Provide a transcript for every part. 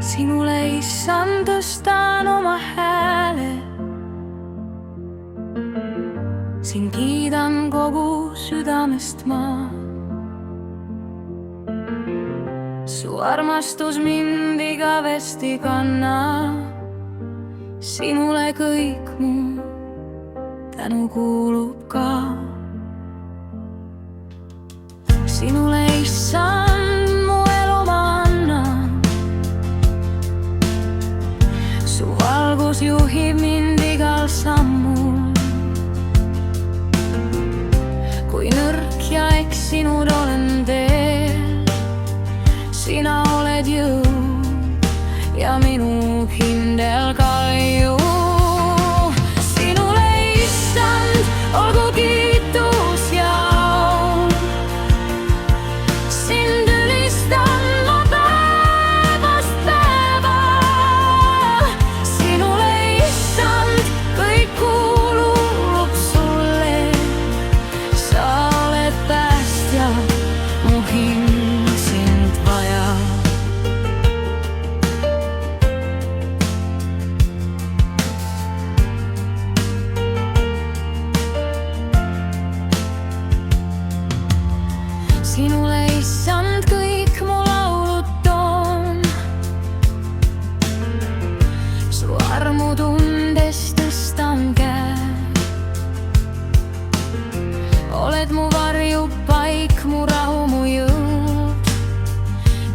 sinule, issand, tõstan oma hääle. Sind kiidan kogu südamest ma. Su armastus mind igavesti kannab. Sinule kõik mu tänu kuulub ka. Sinule, issand, mu elu ma annan. Su valgus juhib mind igal sammul. Kui nõrk ja eksinud olen teel, sina oled jõud ja minu hindel kalju. Sinule, issand, olgu kiitus ja au. Sind ülistan ma päevast päeva. Sinule, issand, kõik kuulub sulle. Sa oled päästja, mu hing sind vajab. Sinule, issand, kõik mu laulud toon. Su armutundest tõstan käe. Oled mu varjupaik, mu rahu, mu jõud.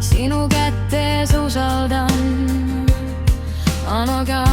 Sinu kätes usaldan, anna ka